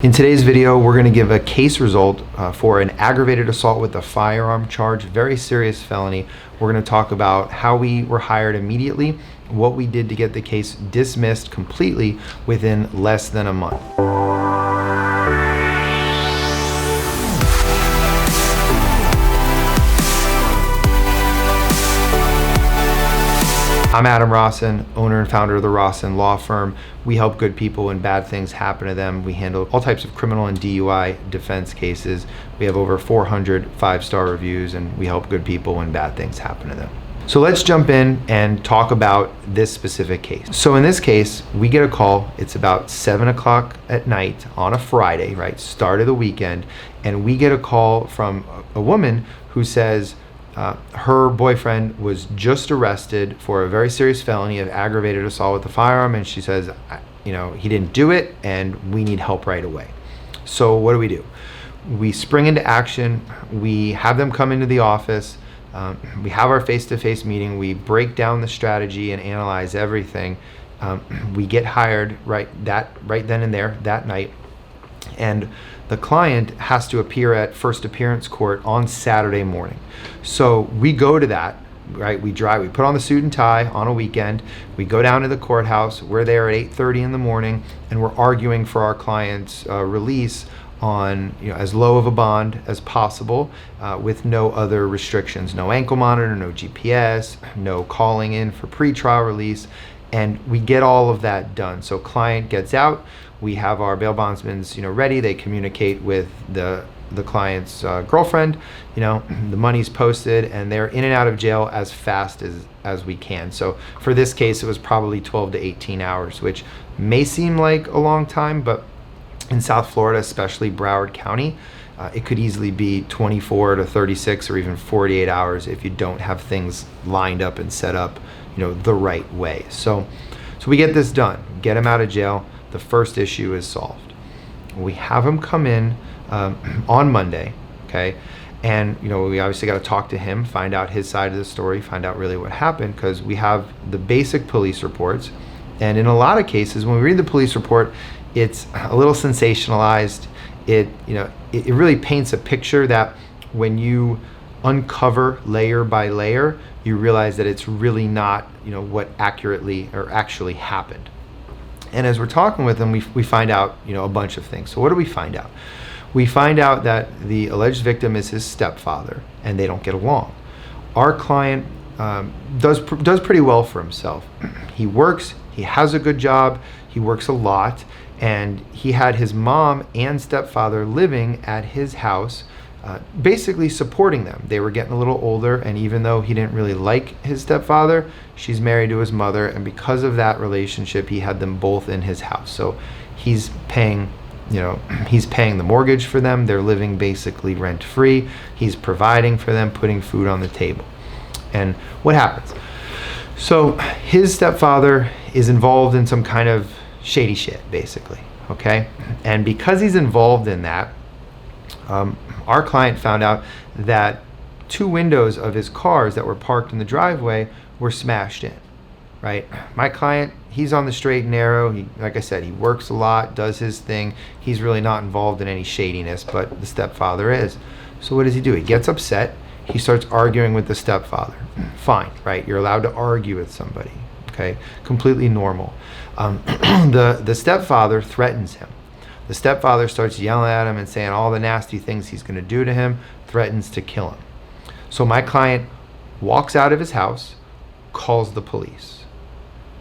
In today's video, we're going to give a case result for an aggravated assault with a firearm charge, very serious felony. We're going to talk about how we were hired immediately, what we did to get the case dismissed completely within less than a month. I'm Adam Rossen, owner and founder of the Rossen law firm. We help good people when bad things happen to them. We handle all types of criminal and DUI defense cases. We have over 400 5-star reviews, and we help good people when bad things happen to them. So let's jump in and talk about this specific case. So in this case, we get a call. It's about 7 o'clock at night on a Friday, right? Start of the weekend. And we get a call from a woman who says, her boyfriend was just arrested for a very serious felony of aggravated assault with a firearm, and she says, he didn't do it and we need help right away. So what do? We spring into action. We have them come into the office. We have our face-to-face meeting. We break down the strategy and analyze everything. We get hired right then and there that night. And the client has to appear at first appearance court on Saturday morning. So we go to that, right? We put on the suit and tie on a weekend. We go down to the courthouse. We're there at 8:30 in the morning, and we're arguing for our client's release on as low of a bond as possible, with no other restrictions, no ankle monitor, no GPS, no calling in for pretrial release. And we get all of that done. So client gets out. We have our bail bondsmen, ready. They communicate with the client's girlfriend. The money's posted, and they're in and out of jail as fast as we can. So for this case, it was probably 12 to 18 hours, which may seem like a long time, but in South Florida, especially Broward County, it could easily be 24 to 36 or even 48 hours if you don't have things lined up and set up the right way. So we get this done, get him out of jail. The first issue is solved. We have him come in on Monday, okay? And we obviously got to talk to him, find out his side of the story, find out really what happened, because we have the basic police reports. And in a lot of cases, when we read the police report, it's a little sensationalized. It really paints a picture that when you uncover layer by layer, you realize that it's really not what accurately or actually happened. And as we're talking with them, we find out a bunch of things. So what do we find out? We find out that the alleged victim is his stepfather, and they don't get along. Our client does pretty well for himself. He works, he has a good job, he works a lot, and he had his mom and stepfather living at his house, basically supporting them. They were getting a little older, and even though he didn't really like his stepfather, she's married to his mother, and because of that relationship, he had them both in his house. So he's paying the mortgage for them. They're living basically rent-free. He's providing for them, putting food on the table. And what happens? So his stepfather is involved in some kind of shady shit, basically, okay? And because he's involved in that, our client found out that 2 windows of his cars that were parked in the driveway were smashed in, right? My client, he's on the straight and narrow. Like I said, he works a lot, does his thing. He's really not involved in any shadiness, but the stepfather is. So what does he do? He gets upset. He starts arguing with the stepfather. Fine, right? You're allowed to argue with somebody, okay? Completely normal. The stepfather threatens him. The stepfather starts yelling at him and saying all the nasty things he's going to do to him, threatens to kill him. So my client walks out of his house, calls the police.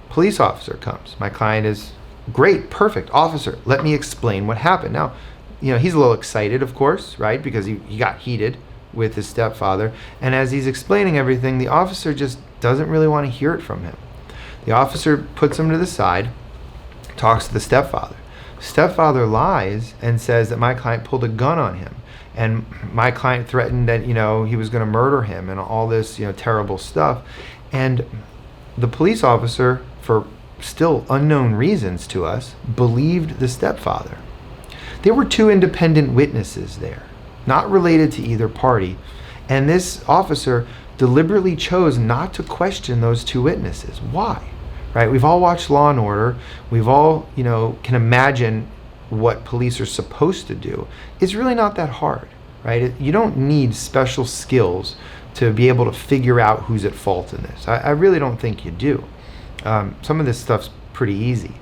Police officer comes. My client is, great, perfect, officer, let me explain what happened. Now, he's a little excited, of course, right? Because he got heated with his stepfather. And as he's explaining everything, the officer just doesn't really want to hear it from him. The officer puts him to the side, talks to the stepfather. Stepfather lies and says that my client pulled a gun on him, and my client threatened that he was going to murder him and all this terrible stuff. And the police officer, for still unknown reasons to us, believed the stepfather. There were 2 independent witnesses there, not related to either party, and this officer deliberately chose not to question those 2 witnesses. Why? Right? We've all watched Law and Order. We've all, can imagine what police are supposed to do, it's really not that hard, right? You don't need special skills to be able to figure out who's at fault in this. I really don't think you do. Some of this stuff's pretty easy.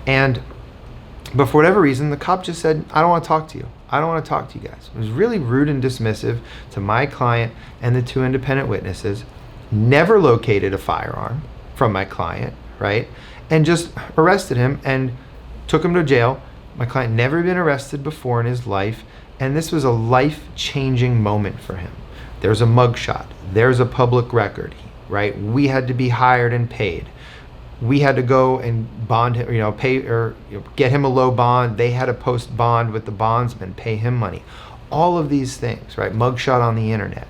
But for whatever reason, the cop just said, I don't want to talk to you. I don't want to talk to you guys. It was really rude and dismissive to my client and the two independent witnesses, never located a firearm from my client, right? And just arrested him and took him to jail. My client never been arrested before in his life, and this was a life-changing moment for him. There's a mugshot. There's a public record, right? We had to be hired and paid. We had to go and bond him, pay or get him a low bond. They had to post bond with the bondsman, pay him money. All of these things, right? Mugshot on the internet.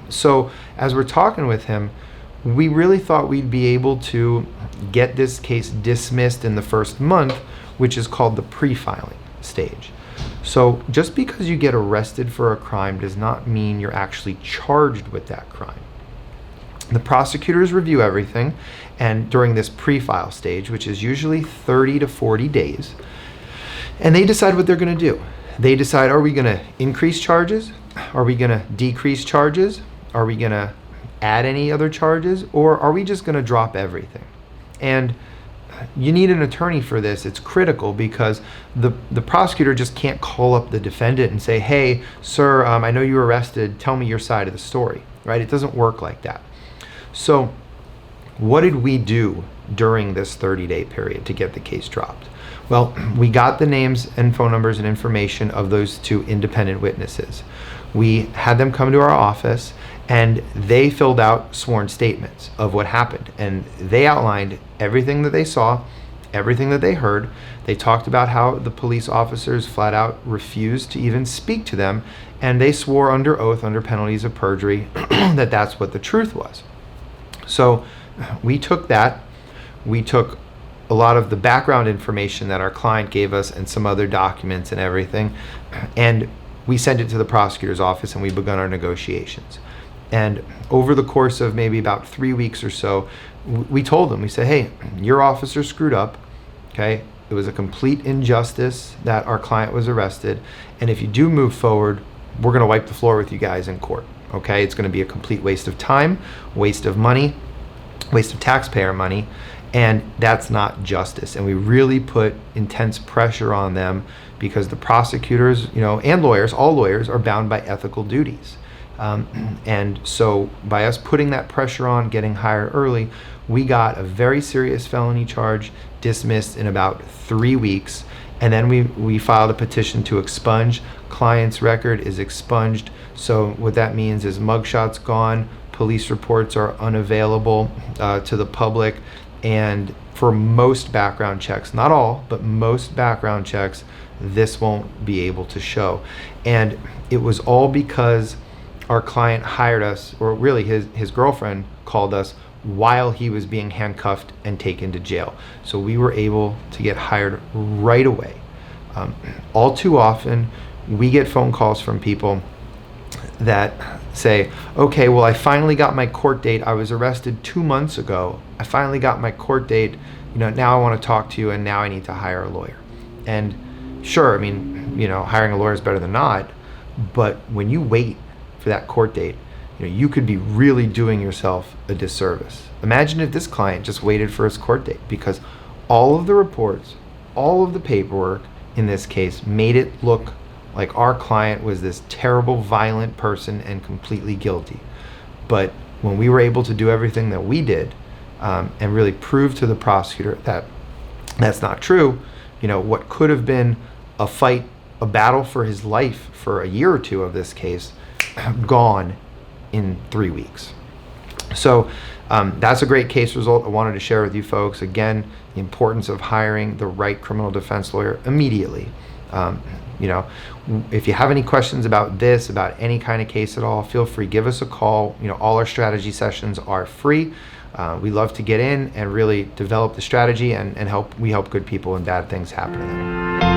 So as we're talking with him, we really thought we'd be able to get this case dismissed in the first month, which is called the pre-filing stage. So just because you get arrested for a crime does not mean you're actually charged with that crime. The prosecutors review everything, and during this pre-file stage, which is usually 30 to 40 days, and they decide what they're going to do. They decide, are we going to increase charges? Are we going to decrease charges? Are we going to add any other charges? Or are we just going to drop everything? And you need an attorney for this. It's critical because the prosecutor just can't call up the defendant and say, hey, sir, I know you were arrested. Tell me your side of the story, right? It doesn't work like that. So what did we do during this 30-day period to get the case dropped? Well, we got the names and phone numbers and information of those two independent witnesses. We had them come to our office and they filled out sworn statements of what happened. And they outlined everything that they saw, everything that they heard. They talked about how the police officers flat out refused to even speak to them. And they swore under oath, under penalties of perjury, that that's what the truth was. So we took that. We took a lot of the background information that our client gave us and some other documents and everything, and we sent it to the prosecutor's office and we begun our negotiations. And over the course of maybe about 3 weeks or so, we told them, we said, hey, your officer screwed up, okay? It was a complete injustice that our client was arrested, and if you do move forward, we're gonna wipe the floor with you guys in court, okay? It's gonna be a complete waste of time, waste of money, waste of taxpayer money, and that's not justice. And we really put intense pressure on them because the prosecutors, and lawyers, all lawyers are bound by ethical duties. And so by us putting that pressure on, getting hired early, we got a very serious felony charge dismissed in about 3 weeks. And then we filed a petition to expunge. Client's record is expunged. So what that means is mugshot's gone, police reports are unavailable to the public, and for most background checks, not all, but most background checks, this won't be able to show. And it was all because our client hired us, or really his girlfriend called us while he was being handcuffed and taken to jail. So we were able to get hired right away. All too often, we get phone calls from people that say, okay, well, I finally got my court date. I was arrested 2 months ago. I finally got my court date. Now I want to talk to you, and now I need to hire a lawyer. And sure, hiring a lawyer is better than not, but when you wait for that court date, you could be really doing yourself a disservice. Imagine if this client just waited for his court date, because all of the reports, all of the paperwork in this case made it look like our client was this terrible, violent person and completely guilty. But when we were able to do everything that we did and really prove to the prosecutor that that's not true, what could have been a fight, a battle for his life for a year or two of this case, gone in 3 weeks. So that's a great case result I wanted to share with you folks. Again, the importance of hiring the right criminal defense lawyer immediately. If you have any questions about this, about any kind of case at all, feel free, give us a call. All our strategy sessions are free. We love to get in and really develop the strategy and help good people when bad things happen to them.